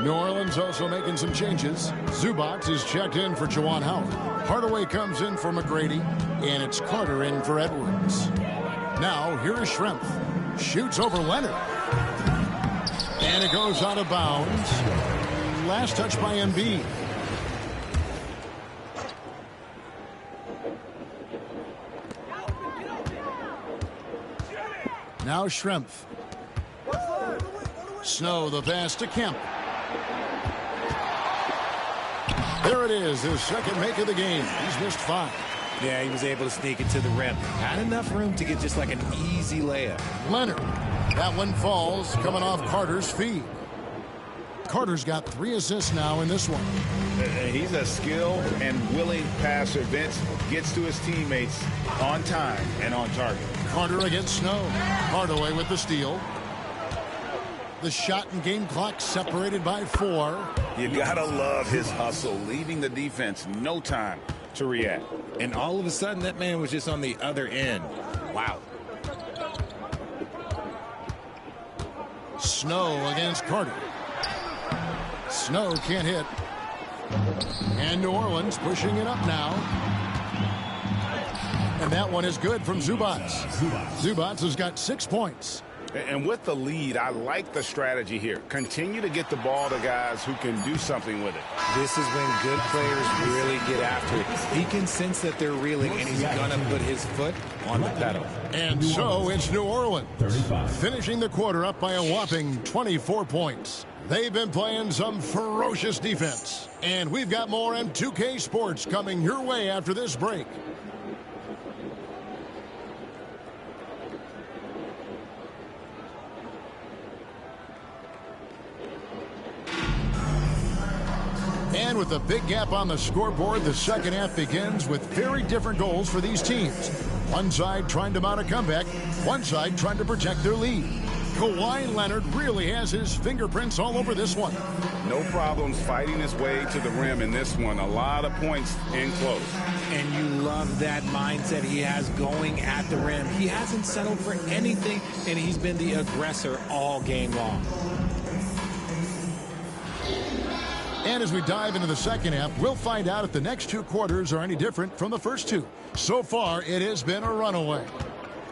New Orleans also making some changes. Zubac is checked in for Juwan Howard. Hardaway comes in for McGrady, and it's Carter in for Edwards. Now, here is Schrempf. Shoots over Leonard. And it goes out of bounds. Last touch by Embiid. Now Schrempf. Snow the pass to Kemp. There it is, his second make of the game. He's missed 5. Yeah, he was able to sneak it to the rim. Had enough room to get just like an easy layup. Leonard. That one falls, coming off Carter's feet. Carter's got 3 assists now in this one. He's a skilled and willing passer. Vince gets to his teammates on time and on target. Carter against Snow. Hardaway with the steal. The shot and game clock separated by 4. You gotta love his hustle, leaving the defense no time to react. And all of a sudden, that man was just on the other end. Wow. Snow against Carter. Snow can't hit. And New Orleans pushing it up now. And that one is good from Zubac. Zubac has got 6 points. And with the lead, I like the strategy here. Continue to get the ball to guys who can do something with it. This is when good players really get after it. He can sense that they're reeling, and he's going to put his foot on the pedal. And so it's New Orleans, finishing the quarter up by a whopping 24 points. They've been playing some ferocious defense. And we've got more M2K Sports coming your way after this break. And with a big gap on the scoreboard, the second half begins with very different goals for these teams. One side trying to mount a comeback, one side trying to protect their lead. Kawhi Leonard really has his fingerprints all over this one. No problems fighting his way to the rim in this one. A lot of points in close. And you love that mindset he has going at the rim. He hasn't settled for anything, and he's been the aggressor all game long. And as we dive into the second half, we'll find out if the next 2 quarters are any different from the first 2. So far, it has been a runaway.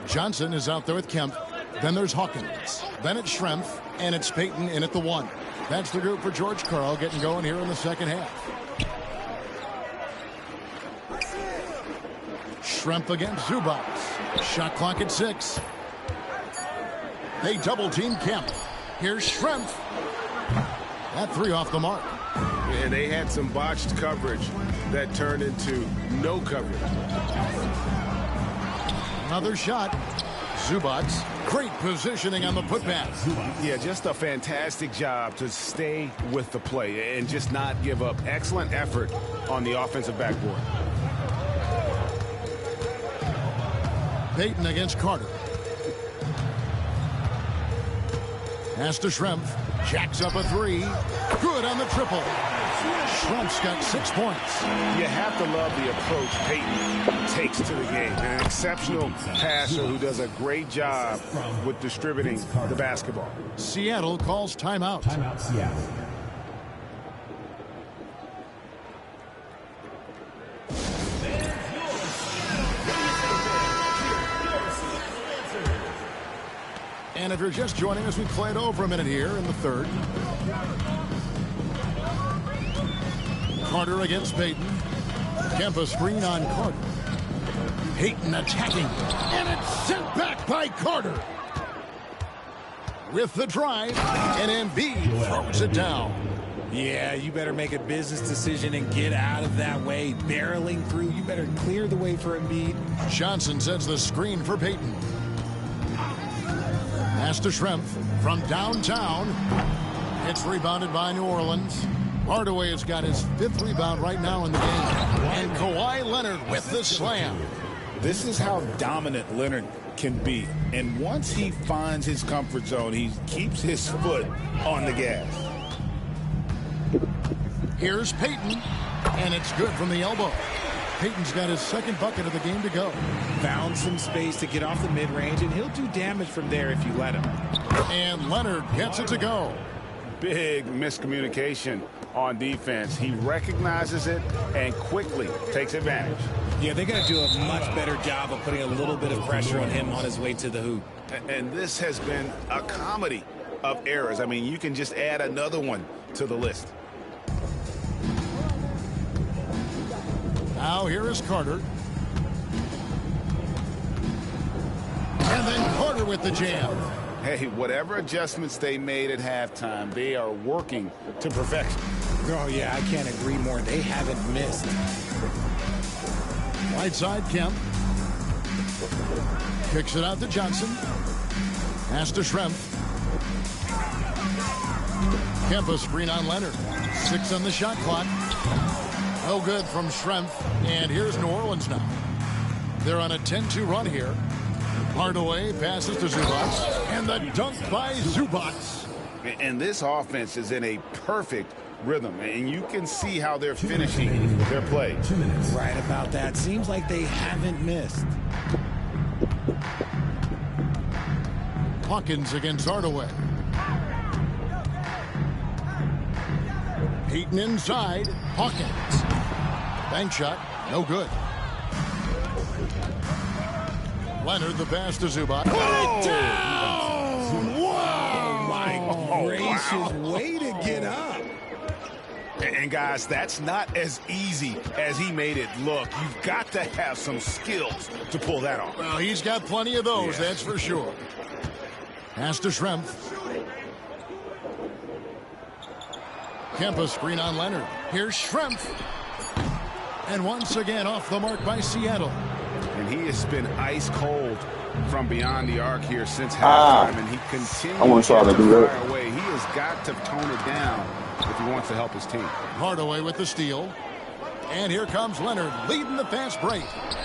Johnson is out there with Kemp. Then there's Hawkins. Then it's Schrempf. And it's Payton in at the 1. That's the group for George Karl getting going here in the second half. Schrempf against Zubac. Shot clock at 6. They double-team Kemp. Here's Schrempf. That 3 off the mark. And they had some botched coverage that turned into no coverage. Another shot. Zubac. Great positioning on the putback. Yeah, just a fantastic job to stay with the play and just not give up. Excellent effort on the offensive backboard. Payton against Carter. Pass to Schrempf. Jacks up a 3. Good on the triple. Schrempf's got 6 points. You have to love the approach Payton takes to the game. An exceptional passer who does a great job with distributing the basketball. Seattle calls timeout. Timeout, Seattle. And if you're just joining us, we played over a minute here in the third. Carter against Payton. Kemp a screen on Carter. Payton attacking. And it's sent back by Carter. With the drive. And Embiid throws it down. Yeah, you better make a business decision and get out of that way. Barreling through, you better clear the way for Embiid. Johnson sets the screen for Payton. Pass to Schrempf from downtown. It's rebounded by New Orleans. Hardaway has got his 5th rebound right now in the game. And Kawhi Leonard with the slam. This is how dominant Leonard can be. And once he finds his comfort zone, he keeps his foot on the gas. Here's Payton. And it's good from the elbow. Payton's got his 2nd bucket of the game to go. Found some space to get off the mid-range, and he'll do damage from there if you let him. And Leonard gets it to go. big miscommunication on defense. He recognizes it and quickly takes advantage. Yeah, they got to do a much better job of putting a little bit of pressure on him on his way to the hoop. And this has been a comedy of errors. I mean, you can just add another one to the list. Now here is Carter. And then Carter with the jam. Hey, whatever adjustments they made at halftime, they are working to perfection. Oh, yeah, I can't agree more. They haven't missed. Right side, Kemp. Kicks it out to Johnson. Pass to Schrempf. Kemp a screen on Leonard. 6 on the shot clock. No good from Schrempf. And here's New Orleans now. They're on a 10-2 run here. Hardaway passes to Zubac. And the dunk by Zubac. And this offense is in a perfect rhythm. And you can see how they're finishing their play. Right about that. Seems like they haven't missed. Hawkins against Hardaway. Payton inside. Hawkins. Bank shot. No good. Leonard the pass to Zubac. Put it down! Wow! Oh, my gracious. Wow. Way to get up. And guys, that's not as easy as he made it look. You've got to have some skills to pull that off. Well, he's got plenty of those, that's for sure. Pass to Schrempf. Kemp a screen on Leonard. Here's Schrempf. And once again off the mark by Seattle. And he has been ice cold from beyond the arc here since halftime, and he continues to fire away. He has got to tone it down if he wants to help his team. Hardaway with the steal. And here comes Leonard leading the fast break.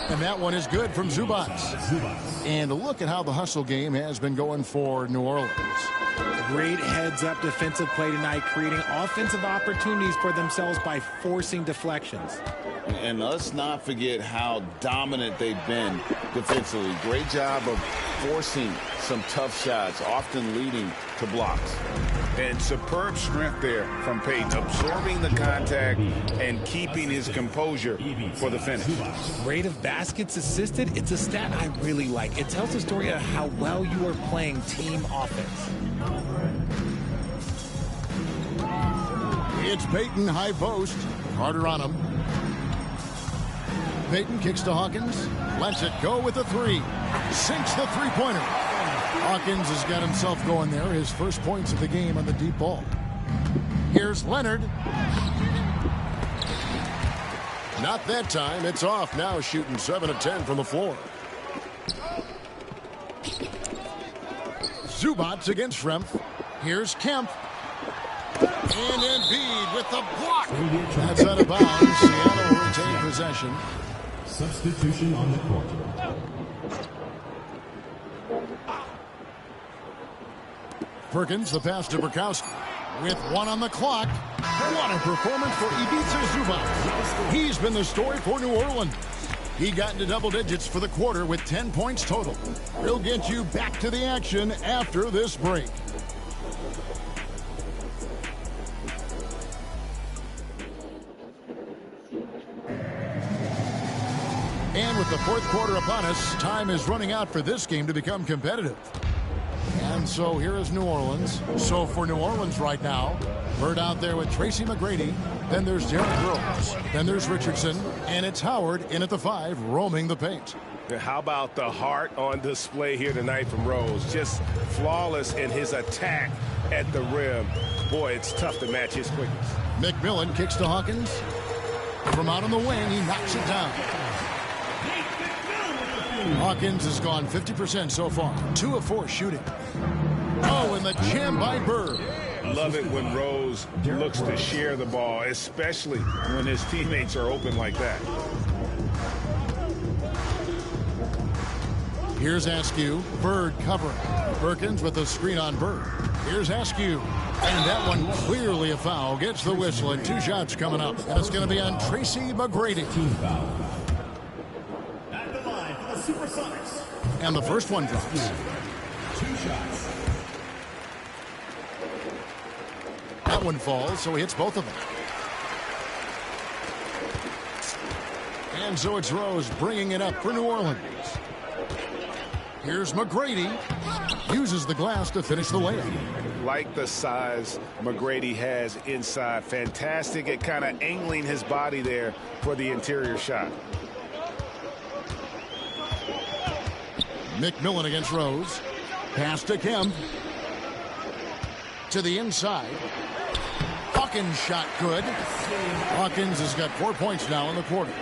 And that one is good from Zubac. And look at how the hustle game has been going for New Orleans. Great heads-up defensive play tonight, creating offensive opportunities for themselves by forcing deflections. And let's not forget how dominant they've been defensively. Great job of forcing some tough shots, often leading to blocks. And superb strength there from Payton, absorbing the contact and keeping his composure for the finish. Rate of baskets assisted, it's a stat I really like. It tells the story of how well you are playing team offense. It's Payton, high post. Carter on him. Payton kicks to Hawkins. Lets it go with the three. Sinks the three-pointer. Hawkins has got himself going there. His first points of the game on the deep ball. Here's Leonard. Not that time. It's off now, shooting 7 of 10 from the floor. Zubac against Schrempf. Here's Kemp. And Embiid with the block. That's out of bounds. Seattle will retain possession. Substitution on the court. Perkins, the pass to Burkowski. With 1 on the clock. What a performance for Ivica Zubac. He's been the story for New Orleans. He got into double digits for the quarter with 10 points total. We'll get you back to the action after this break. And with the fourth quarter upon us, time is running out for this game to become competitive. And so here is New Orleans. So for New Orleans right now, Bird out there with Tracy McGrady. Then there's Derrick Rose. Then there's Richardson. And it's Howard in at the 5, roaming the paint. How about the heart on display here tonight from Rose? Just flawless in his attack at the rim. Boy, it's tough to match his quickness. McMillan kicks to Hawkins. From out on the wing, he knocks it down. Hawkins has gone 50% so far. 2 of 4 shooting. Oh, and the jam by Bird. Love it when Rose looks to share the ball, especially when his teammates are open like that. Here's Askew. Bird covering. Perkins with a screen on Bird. Here's Askew. And that one clearly a foul. Gets the whistle and 2 shots coming up. And it's going to be on Tracy McGrady. Team foul. At the line for the Supersonics. And the first one drops. 2 shots. That one falls, so he hits both of them. And so it's Rose bringing it up for New Orleans. Here's McGrady. Uses the glass to finish the layup. Like the size McGrady has inside. Fantastic at kind of angling his body there for the interior shot. McMillan against Rose. Pass to Kemp. To the inside. Hawkins shot good. Hawkins has got 4 points now in the quarter.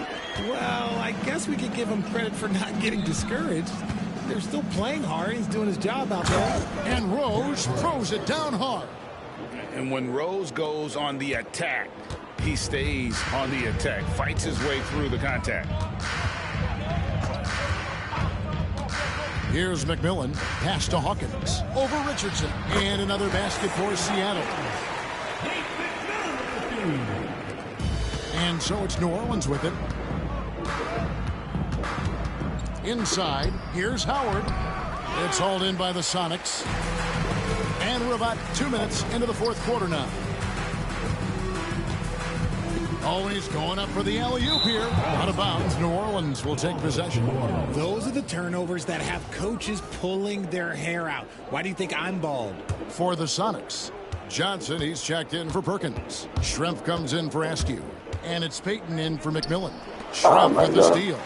Well, I guess we could give him credit for not getting discouraged. They're still playing hard. He's doing his job out there. And Rose throws it down hard. And when Rose goes on the attack, he stays on the attack, fights his way through the contact. Here's McMillan. Pass to Hawkins. Over Richardson. And another basket for Seattle. And so it's New Orleans with it. Inside, here's Howard. It's hauled in by the Sonics. And we're about 2 minutes into the fourth quarter now. Always going up for the alley-oop here. Out of bounds, New Orleans will take possession. Those are the turnovers that have coaches pulling their hair out. Why do you think I'm bald? For the Sonics, Johnson, he's checked in for Perkins. Schrempf comes in for Askew. And it's Payton in for McMillan. Schrempf with the steal.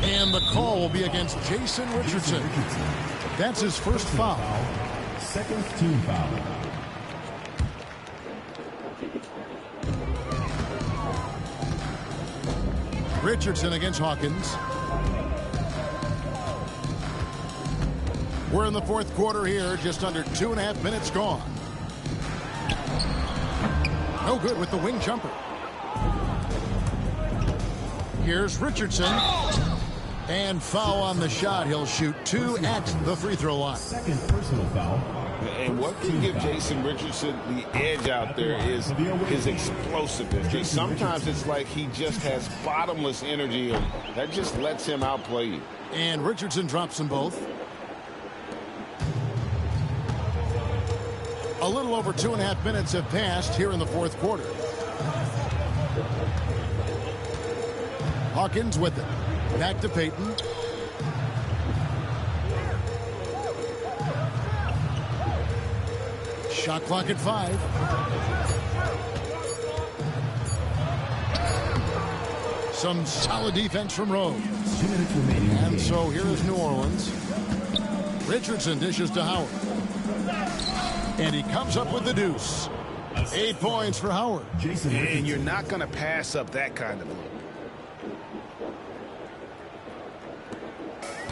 And the call will be against Jason Richardson. That's his first foul. Second team foul. Richardson against Hawkins. We're in the fourth quarter here, just under 2.5 minutes gone. No good with the wing jumper. Here's Richardson. And foul on the shot. He'll shoot 2 at the free throw line. Second personal foul. And what can give Jason Richardson the edge out there is his explosiveness. Because sometimes it's like he just has bottomless energy, and that just lets him outplay you. And Richardson drops them both. A little over 2.5 minutes have passed here in the fourth quarter. Hawkins with it. Back to Payton. Shot clock at 5. Some solid defense from Rose. 2 minutes remaining. And so here is New Orleans. Richardson dishes to Howard. And he comes up with the deuce. 8 points for Howard. Jason And you're not going to pass up that kind of look.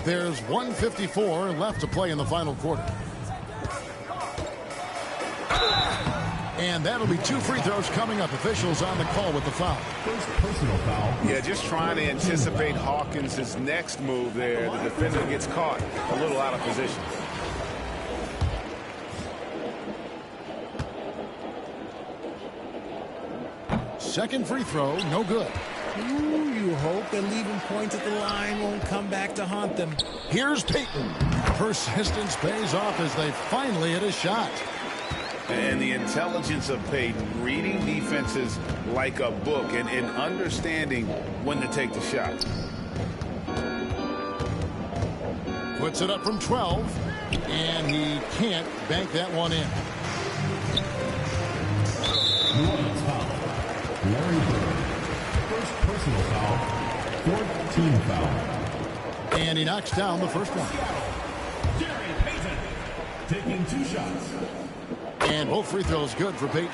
There's 1:54 left to play in the final quarter. And that'll be 2 free throws coming up. Officials on the call with the foul. First personal foul. Yeah, just trying to anticipate Hawkins' next move there. The defender gets caught a little out of position. Second free throw, no good. Ooh, you hope that leaving points at the line won't come back to haunt them. Here's Payton. Persistence pays off as they finally hit a shot. And the intelligence of Payton, reading defenses like a book and understanding when to take the shot. Puts it up from 12, and he can't bank that one in. New Orleans foul. Larry Bird. First personal foul. Fourth team foul. And he knocks down the first one. Gary Payton taking 2 shots. And both free throws good for Payton.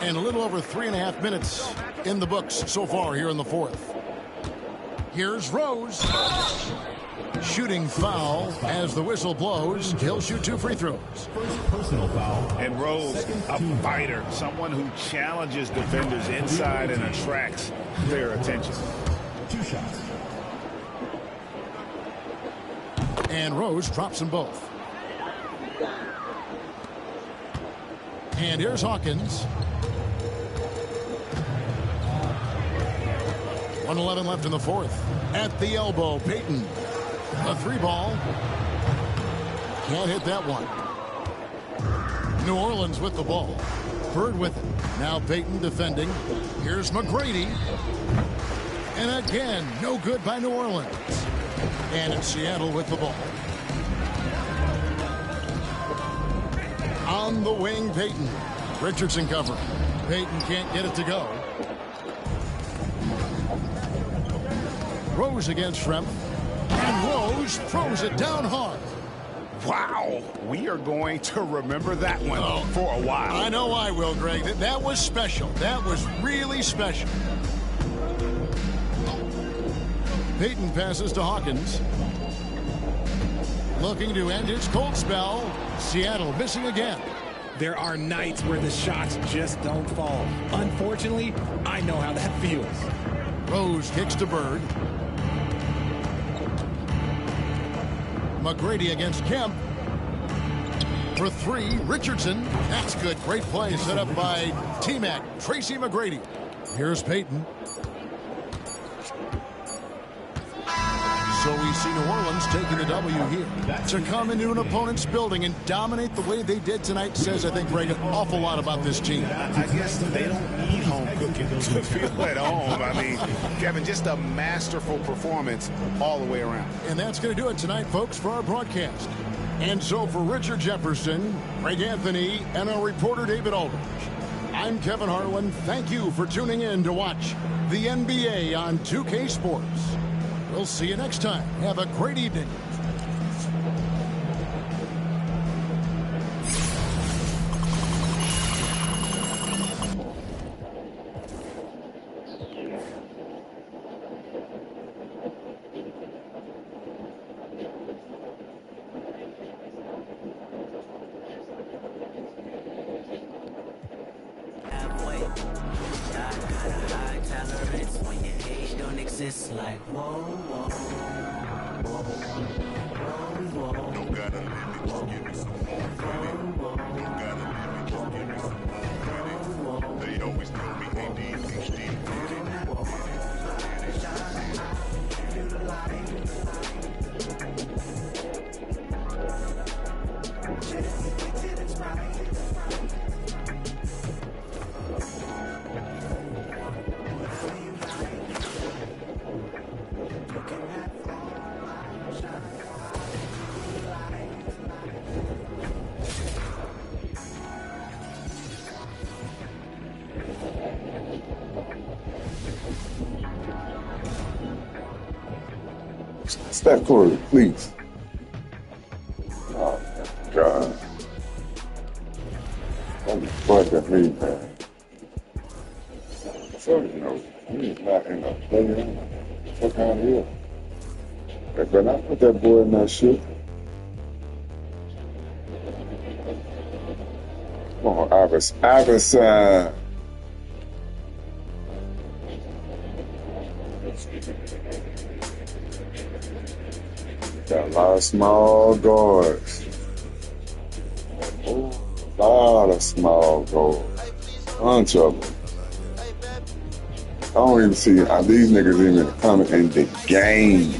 And a little over 3.5 minutes in the books so far here in the fourth. Here's Rose. Shooting foul as the whistle blows. He'll shoot 2 free throws. First personal foul. And Rose, a fighter, someone who challenges defenders inside and attracts their attention. 2 shots. And Rose drops them both. And here's Hawkins. 1:11 left in the fourth. At the elbow, Payton. A 3 ball. Can't hit that one. New Orleans with the ball. Bird with it. Now Payton defending. Here's McGrady. And again, no good by New Orleans. And it's Seattle with the ball. On the wing, Payton. Richardson covering. Payton can't get it to go. Rose against Schrempf. And Rose throws it down hard. Wow, we are going to remember that one for a while. I know I will, Greg. That was special. That was really special. Payton passes to Hawkins. Looking to end his cold spell. Seattle missing again. There are nights where the shots just don't fall. Unfortunately, I know how that feels. Rose kicks to Bird. McGrady against Kemp. For three, Richardson. That's good. Great play set up by T-Mac, Tracy McGrady. Here's Payton. So we see New Orleans taking the W here. To come into an opponent's building and dominate the way they did tonight says, I think, Greg, an awful lot about this team. I guess they don't need home cooking to feel at home. I mean, Kevin, just a masterful performance all the way around. And that's going to do it tonight, folks, for our broadcast. And so for Richard Jefferson, Greg Anthony, and our reporter David Aldridge, I'm Kevin Harlan. Thank you for tuning in to watch the NBA on 2K Sports. We'll see you next time. Have a great evening. It's like whoa, whoa, whoa, whoa, whoa. Don't got a limit, just give me some more credit. Don't got a limit, just give me some more credit. They always tell me ADHD, Step Curry, please. Oh, my God. Holy fucking me, man. So, you know, he's not in the playground. Fuck out of here. They better not put that boy in that shit. Come on, Iverson. Got a lot of small guards. A lot of small guards. Bunch of them. I don't even see these niggas even coming in the game.